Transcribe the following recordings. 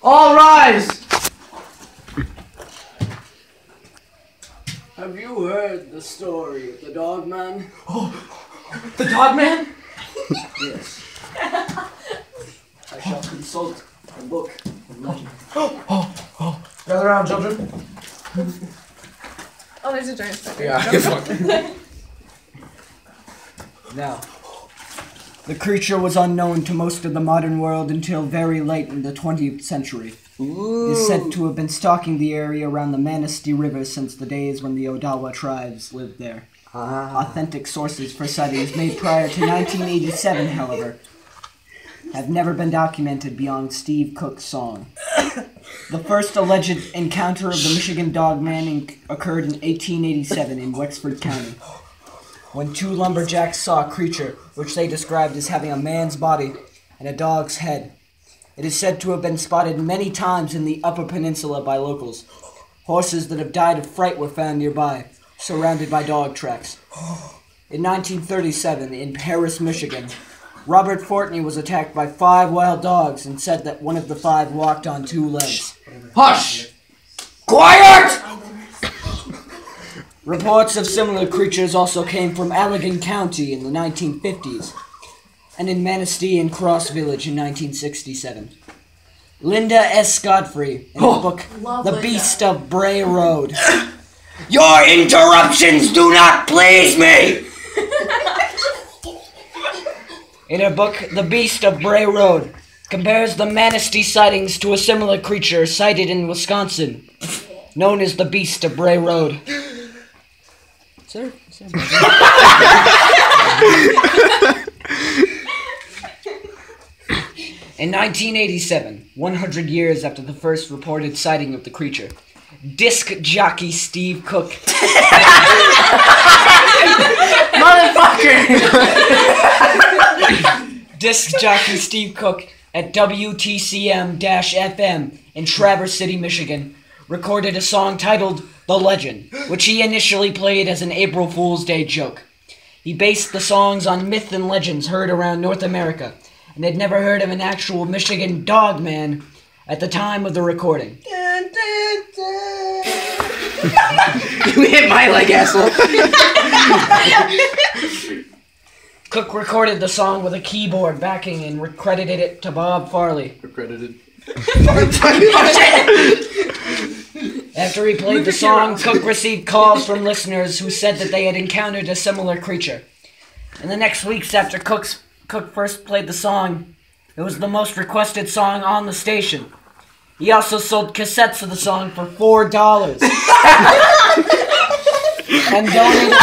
All rise! Have you heard the story of the dog man? Oh, the dog man? Yes. I shall consult a book of legend. Gather around, children. Oh, there's a giant spider. Yeah, Now, the creature was unknown to most of the modern world until very late in the 20th century. It is said to have been stalking the area around the Manistee River since the days when the Odawa tribes lived there. Authentic sources for sightings made prior to 1987, however, have never been documented beyond Steve Cook's song. The first alleged encounter of the Michigan Dog Man occurred in 1887 in Wexford County, when two lumberjacks saw a creature which they described as having a man's body and a dog's head. It is said to have been spotted many times in the Upper Peninsula by locals. Horses that have died of fright were found nearby, surrounded by dog tracks. In 1937, in Paris, Michigan, Robert Fortney was attacked by 5 wild dogs and said that one of the 5 walked on 2 legs. Hush! Quiet! Reports of similar creatures also came from Allegan County in the 1950s, and in Manistee and Cross Village in 1967. Linda S. Godfrey, in the book The Beast of Bray Road. Your interruptions do not please me! In her book, The Beast of Bray Road, compares the Manistee sightings to a similar creature sighted in Wisconsin, known as the Beast of Bray Road. Sir? In 1987, 100 years after the first reported sighting of the creature, disc jockey Steve Cook... Motherfucker! Disc jockey Steve Cook at WTCM-FM in Traverse City, Michigan, recorded a song titled The Legend, which he initially played as an April Fool's Day joke. He based the songs on myth and legends heard around North America, and had never heard of an actual Michigan dog man at the time of the recording. You hit my leg, asshole. Cook recorded the song with a keyboard backing and credited it to Bob Farley. Accredited. After he played the song, Cook received calls from listeners who said that they had encountered a similar creature. In the next weeks after Cook first played the song, it was the most requested song on the station. He also sold cassettes of the song for $4 and donated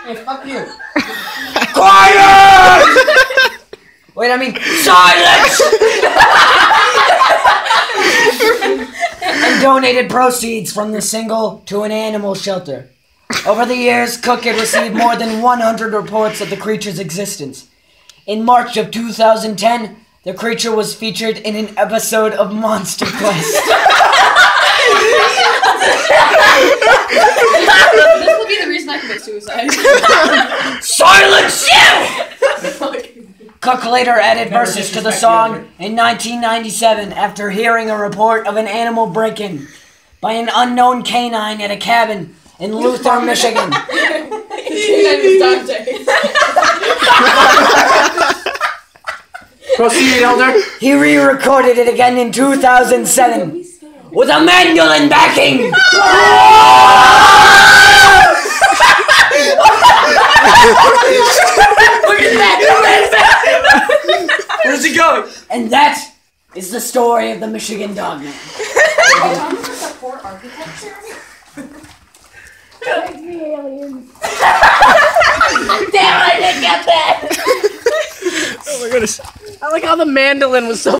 Hey, fuck you. Quiet! Wait, I mean, silence! And donated proceeds from the single to an animal shelter. Over the years, Cook had received more than 100 reports of the creature's existence. In March of 2010, the creature was featured in an episode of Monster Quest. This will be the reason I commit suicide. Silence you! Cook later added verses to the song in 1997 after hearing a report of an animal break-in by an unknown canine at a cabin in Luther, Michigan. Proceed, Elder. He re-recorded it again in 2007 with a mandolin backing. Look at that! Where's he going? And that is the story of the Michigan Dog Man. Support architecture? Like the aliens. Damn, I didn't get that! Oh my goodness. I like how the mandolin was so